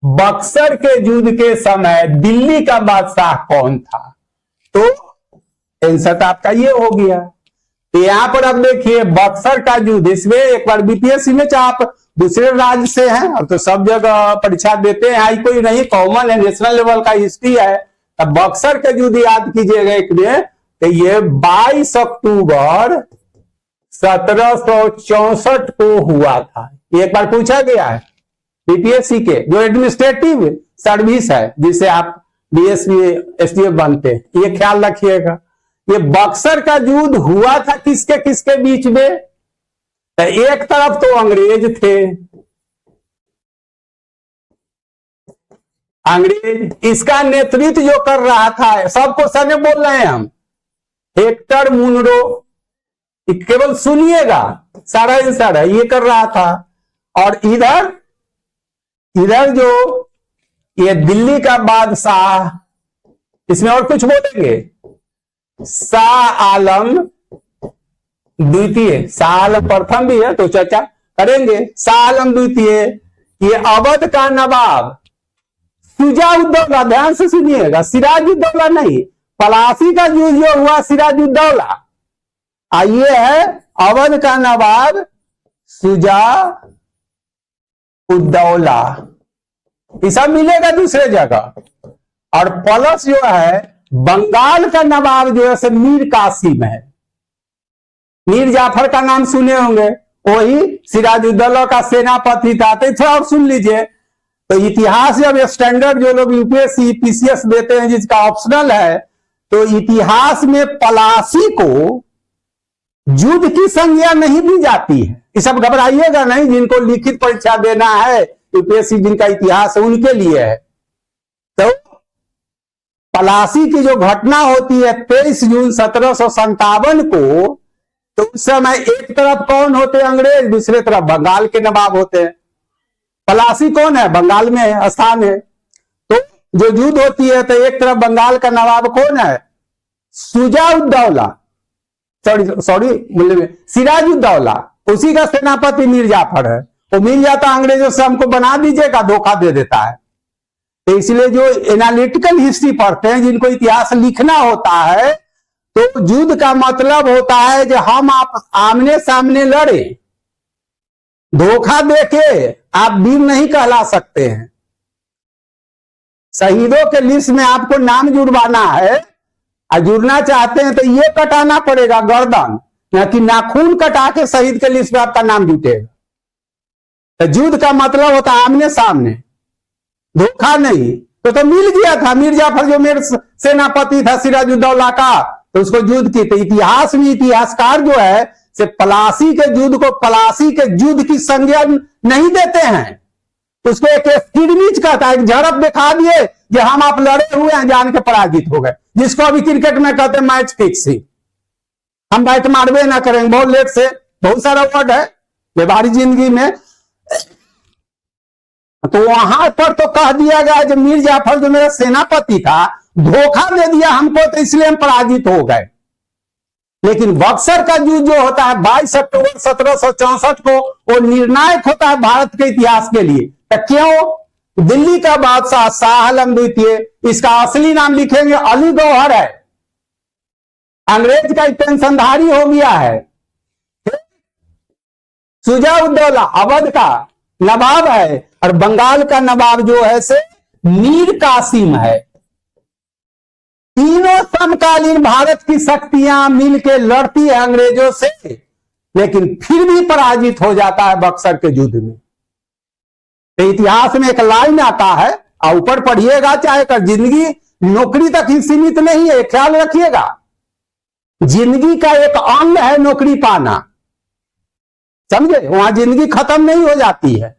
बक्सर के युद्ध के समय दिल्ली का बादशाह कौन था? तो आंसर तो आपका ये हो गया। तो यहां पर अब देखिए बक्सर का युद्ध, इसमें एक बार बीपीएससी में चाहे आप दूसरे राज्य से हैं, अब तो सब जगह परीक्षा देते हैं, आई कोई नहीं, कॉमन है, नेशनल लेवल का हिस्ट्री है। तब बक्सर का युद्ध याद कीजिएगा एक में, तो ये 22 अक्टूबर 1764 को हुआ था। एक बार पूछा गया है बीपीएससी के, जो एडमिनिस्ट्रेटिव सर्विस है जिसे आप डीएसपी एसटीएफ बनते हैं, ये ख्याल रखिएगा। ये बक्सर का युद्ध हुआ था किसके किसके बीच में? तो एक तरफ तो अंग्रेज थे, अंग्रेज, इसका नेतृत्व जो कर रहा था, सबको सने बोल रहे हैं हम, हेक्टर मुनरो, केवल सुनिएगा, सारा आंसर है, ये कर रहा था। और इधर जो ये दिल्ली का बादशाह, इसमें और कुछ बोलेंगे, शाह आलम द्वितीय, शाह आलम प्रथम भी है तो चर्चा करेंगे, शाह आलम द्वितीय, ये अवध का नवाब सिराजुद्दौला, ध्यान से सुनिएगा, सिराजुद्दौला नहीं, पलासी का युद्ध जो हुआ सिराजुद्दौला, ये है अवध का नवाब सिराजुद्दौला, ये सब मिलेगा दूसरे जगह। और प्लस जो है बंगाल का नवाब जो है मीर कासिम है, मीर जाफर का नाम सुने होंगे, वही सिराजुद्दौला का सेनापति था। तो थोड़ा और सुन लीजिए, तो इतिहास जब स्टैंडर्ड जो लोग यूपीएससी पीसीएस देते हैं जिसका ऑप्शनल है, तो इतिहास में पलासी को युद्ध की संज्ञा नहीं दी जाती है। ये सब घबराइएगा नहीं, जिनको लिखित परीक्षा देना है यूपीएससी जिनका इतिहास है उनके लिए है। तो पलासी की जो घटना होती है 23 जून 1757 को, तो उस समय एक तरफ कौन होते हैं? अंग्रेज, दूसरे तरफ बंगाल के नवाब होते हैं। पलासी कौन है? बंगाल में स्थान है। तो जो युद्ध होती है तो एक तरफ बंगाल का नवाब कौन है? सिराजुद्दौला, सिराजुद्दौला, उसी का सेनापति मीर जाफर है। तो मिल जाता अंग्रेजों से हमको बना दीजिएगा, धोखा दे देता है। तो इसलिए जो एनालिटिकल हिस्ट्री पढ़ते हैं, जिनको इतिहास लिखना होता है, तो युद्ध का मतलब होता है जो हम आप आमने सामने लड़े, धोखा देके आप वीर नहीं कहला सकते हैं। शहीदों के लिस्ट में आपको नाम जुड़वाना है, और जुड़ना चाहते हैं तो ये कटाना पड़ेगा गर्दन, या कि नाखून कटा के शहीद के लिस्ट में आपका नाम जुटेगा। तो युद्ध का मतलब होता है आमने सामने, धोखा नहीं। तो मिल गया था मीर जाफर जो मेरे सेनापति था सिराजुद्दौला का, तो उसको युद्ध की। तो इतिहास में इतिहासकार जो है से पलासी के युद्ध को पलासी के युद्ध की संज्ञा नहीं देते हैं, उसको एक स्किडमिच कहता है, एक झड़प दिखा दिए कि हम आप लड़े हुए हैं, जान के पराजित हो गए, जिसको अभी क्रिकेट में कहते हैं मैच फिक्सिंग। हम बैट मारवे ना करेंगे, बहुत लेट से, बहुत सारा वर्ड है व्यवहारिक जिंदगी में। तो वहां पर तो कह दिया गया जो मीर जाफर जो मेरा सेनापति था धोखा दे दिया हमको, तो इसलिए हम पराजित हो गए। लेकिन बक्सर का युद्ध जो होता है 22 अक्टूबर 1764 को, वो निर्णायक होता है भारत के इतिहास के लिए। तो क्यों? दिल्ली का बादशाह शाह आलम द्वितीय, इसका असली नाम लिखेंगे अली गौहर है, अंग्रेज का पेंशनधारी हो गया है। सिराजुद्दौला अवध का नवाब है, और बंगाल का नवाब जो है से मीर कासिम है। तीनों समकालीन भारत की शक्तियां मिलकर लड़ती है अंग्रेजों से, लेकिन फिर भी पराजित हो जाता है बक्सर के युद्ध में। तो इतिहास में एक लाइन आता है, और ऊपर पढ़िएगा चाहे कर, जिंदगी नौकरी तक ही सीमित नहीं है, ख्याल रखिएगा। जिंदगी का एक अंग है नौकरी पाना, समझे? वहां जिंदगी खत्म नहीं हो जाती है,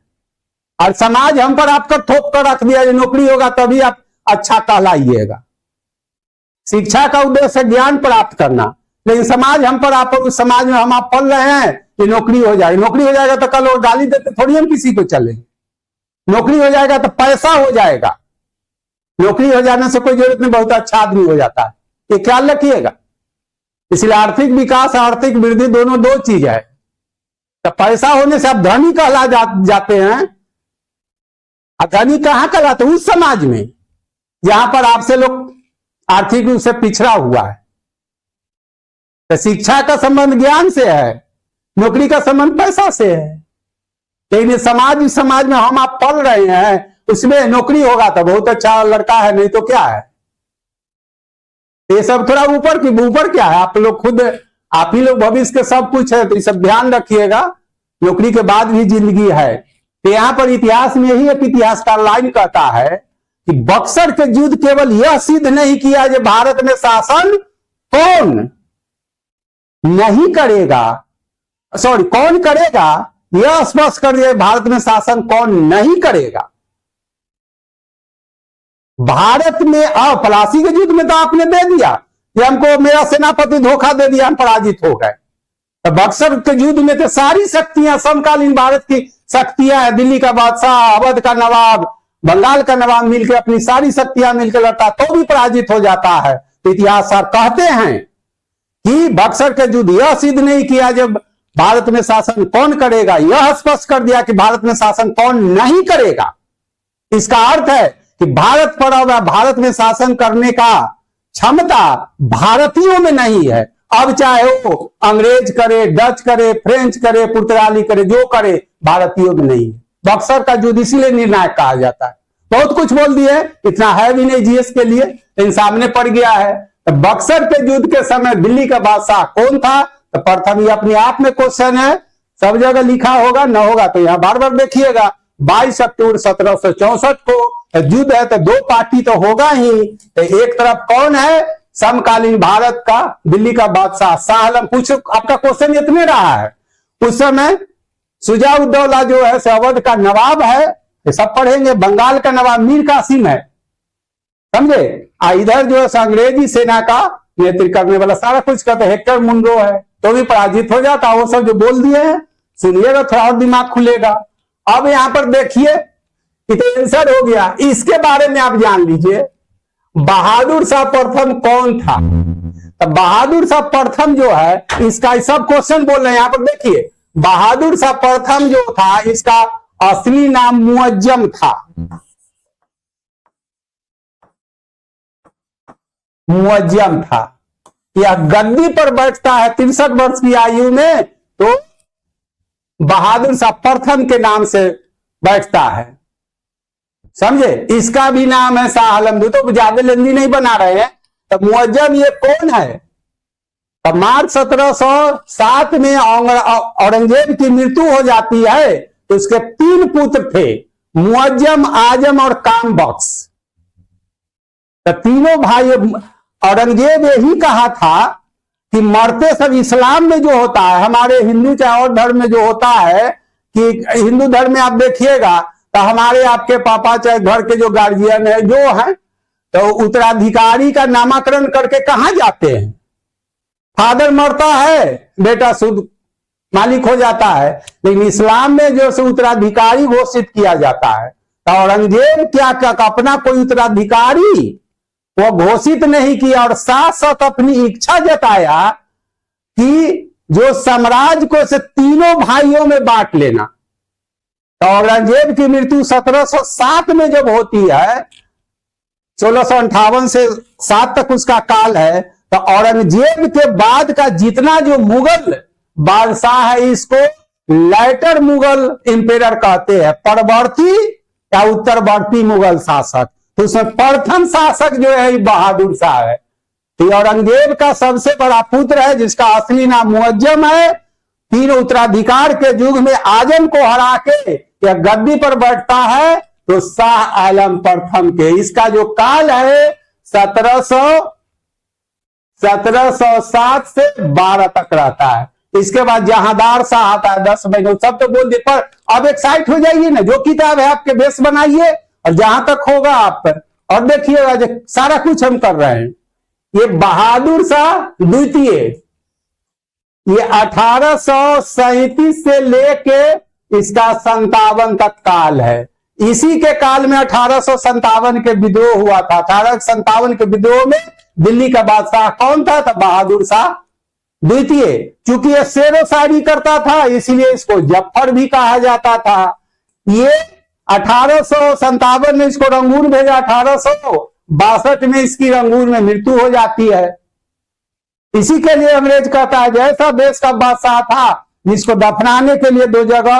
और समाज हम पर आपका थोप कर रख दिया, नौकरी होगा तभी आप अच्छा कहलाइएगा। शिक्षा का उद्देश्य ज्ञान प्राप्त करना, लेकिन समाज हम पर आप, उस समाज में हम आप पल रहे हैं कि नौकरी हो जाएगी, नौकरी हो जाएगा तो कल वो गाली देते थोड़ी हम किसी को चले, नौकरी हो जाएगा तो पैसा हो जाएगा, नौकरी हो जाने से कोई जरूरत नहीं, बहुत अच्छा आदमी हो जाता है, ये ख्याल रखिएगा। इसलिए आर्थिक विकास और आर्थिक वृद्धि दोनों दो चीज है। तो पैसा होने से आप धनी कहला जाते हैं, धनी कहां कहलाते? उस समाज में जहां पर आपसे लोग आर्थिक रूप से पिछड़ा हुआ है। तो शिक्षा का संबंध ज्ञान से है, नौकरी का संबंध पैसा से है। लेकिन इस समाज में हम आप पढ़ रहे हैं, उसमें नौकरी होगा तो बहुत अच्छा लड़का है, नहीं तो क्या है। ये सब थोड़ा ऊपर क्या है, आप लोग खुद, आप ही लोग भविष्य के सब कुछ है, तो ये सब ध्यान रखिएगा। नौकरी के बाद भी जिंदगी है। तो यहां पर इतिहास में ही एक इतिहासकार लाइन कहता है कि बक्सर के युद्ध केवल यह सिद्ध नहीं किया कि भारत में शासन कौन नहीं करेगा, कौन करेगा, यह स्पष्ट कर दिया भारत में शासन कौन नहीं करेगा। भारत में प्लासी के युद्ध में तो आपने दे दिया कि हमको मेरा सेनापति धोखा दे दिया, हम पराजित हो गए। तो बक्सर के युद्ध में तो सारी शक्तियां, समकालीन भारत की शक्तियां हैं, दिल्ली का बादशाह, अवध का नवाब, बंगाल का नवाब मिलकर अपनी सारी शक्तियां मिलकर लड़ता तो भी पराजित हो जाता है। तो इतिहासकार कहते हैं कि बक्सर के युद्ध यह सिद्ध नहीं किया जब भारत में शासन कौन करेगा, यह स्पष्ट कर दिया कि भारत में शासन कौन नहीं करेगा। इसका अर्थ है कि भारत पड़ा हुआ, भारत में शासन करने का क्षमता भारतीयों में नहीं है। अब चाहे वो अंग्रेज करे, डच करे, फ्रेंच करे, पुर्तगाली करे, जो करे, भारतीयों में नहीं है। बक्सर का युद्ध इसीलिए निर्णायक कहा जाता है। बहुत कुछ बोल दिए, इतना है भी नहीं जीएस के लिए, लेकिन सामने पड़ गया है। तो बक्सर के युद्ध के समय दिल्ली का बादशाह कौन था? तो प्रथम, ये अपने आप में क्वेश्चन है, सब जगह लिखा होगा, न होगा तो यहां बार बार देखिएगा। 22 अक्टूबर 1764 को युद्ध है, तो दो पार्टी तो होगा ही। तो एक तरफ कौन है? समकालीन भारत का दिल्ली का बादशाह शाह आलम। कुछ आपका क्वेश्चन इतने रहा है, उस समय शुजा-उद-दौला जो है अवध का नवाब है, ये सब पढ़ेंगे। बंगाल का नवाब मीर कासिम है, समझे। इधर जो है अंग्रेजी सेना का नेतृत्व करने वाला सारा कुछ कहते हेक्टर मुनरो है, तो भी पराजित हो जाता। वो सब जो बोल दिए हैं सुनिएगा, थोड़ा और दिमाग खुलेगा। अब यहां पर देखिए, आंसर हो गया। इसके बारे में आप जान लीजिए, बहादुर शाह प्रथम कौन था। तो बहादुर शाह प्रथम जो है, इसका सब क्वेश्चन बोल रहे हैं, यहां पर देखिए। बहादुर शाह प्रथम जो था, इसका असली नाम मुअज्जम था। मुअज्जम था। यह गद्दी पर बैठता है 63 वर्ष की आयु में, तो बहादुर शाह प्रथम के नाम से बैठता है, समझे। इसका भी नाम है शाह आलम। तो ज्यादा लंबी नहीं बना रहे हैं। तो मुअज्जम ये कौन है? तो मार्च 1707 में औरंगजेब की मृत्यु हो जाती है, तो उसके 3 पुत्र थे, मुअज्जम, आजम और काम बख्श। तो तीनों भाई, औरंगजेब यही कहा था कि मरते सब, इस्लाम में जो होता है, हमारे हिंदू चाहे और धर्म में जो होता है, कि हिंदू धर्म में आप देखिएगा तो हमारे आपके पापा चाहे घर के जो गार्जियन है जो है, तो उत्तराधिकारी का नामकरण करके कहां जाते हैं? फादर मरता है, बेटा शुद्ध मालिक हो जाता है। लेकिन इस्लाम में जो है उत्तराधिकारी घोषित किया जाता है। तो औरंगजेब क्या अपना कोई उत्तराधिकारी वो घोषित नहीं किया, और साथ साथ अपनी इच्छा जताया कि जो साम्राज्य को से तीनों भाइयों में बांट लेना। तो औरंगजेब की मृत्यु 1707 में जब होती है, 1658 से 7 तक उसका काल है। तो औरंगजेब के बाद का जितना जो मुगल बादशाह है, इसको लेटर मुगल इंपेरर कहते हैं, परवर्ती या उत्तरवर्ती मुगल शासक। तो उसमें प्रथम शासक जो है बहादुर शाह है। तो औरंगजेब का सबसे बड़ा पुत्र है, जिसका असली नाम मुअज्जम है। 3 उत्तराधिकार के युग में आजम को हरा के यह गद्दी पर बैठता है, तो शाह आलम प्रथम के, इसका जो काल है 1707 से 12 तक रहता है। इसके बाद जहांदार शाह आता है 10 महीने, सब तो बोल दिए। पर अब एक साइट हो जाइए ना, जो किताब है आपके बेस बनाइए, और जहां तक होगा आप पर, और देखिएगा जो सारा कुछ हम कर रहे हैं। ये बहादुर शाह द्वितीय, ये 1837 से लेके इसका 57 तक काल है। इसी के काल में 1857 के विद्रोह हुआ था। 1857 के विद्रोह में दिल्ली का बादशाह कौन था? तो बहादुर शाह द्वितीय। चूंकि ये शेरो शायरी करता था, इसीलिए इसको जफर भी कहा जाता था। ये 1857 में इसको रंगून भेजा, 1862 में इसकी रंगून में मृत्यु हो जाती है। इसी के लिए अंग्रेज कहता है जैसा देश का बादशाह था जिसको दफनाने के लिए 2 जगह,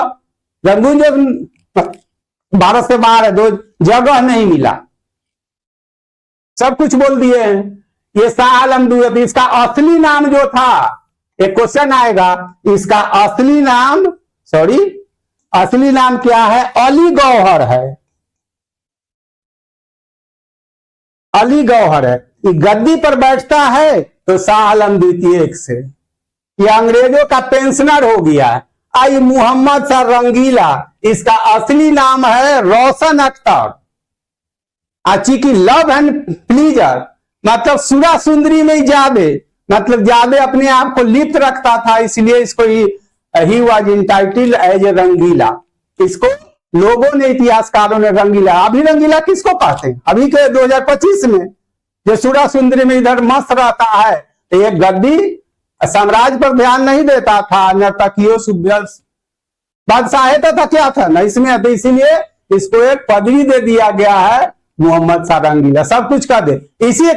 रंगून जो भारत से बाहर है, 2 जगह नहीं मिला, सब कुछ बोल दिए हैं। ये शाह आलम द्वितीय, इसका असली नाम जो था, एक क्वेश्चन आएगा, इसका असली नाम असली नाम क्या है? अली गौहर है, अली गौहर है। ये गद्दी पर बैठता है तो शाह आलम द्वितीय से, ये अंग्रेजों का पेंशनर हो गया है। आई मोहम्मद शाह रंगीला, इसका असली नाम है रोशन अख्तर। अच्छी की लव एंड प्लीजर, मतलब सुरा सुंदरी में ज्यादा, मतलब ज्यादा अपने आप को लिप्त रखता था, इसलिए इसको he was entitled as a Rangila. इसको लोगों ने, इतिहासकारों ने रंगीला, अभी रंगीला किसको कहते हैं? अभी के 2025 में जो सुरा सुंदरी में इधर मस्त रहता है, तो ये गद्दी साम्राज्य पर ध्यान नहीं देता था, नर्तकियों बादशाह था क्या था ना इसमें, तो इसीलिए इसको एक पदवी दे दिया गया है मोहम्मद शाह रंगीला, सब कुछ कर दे इसी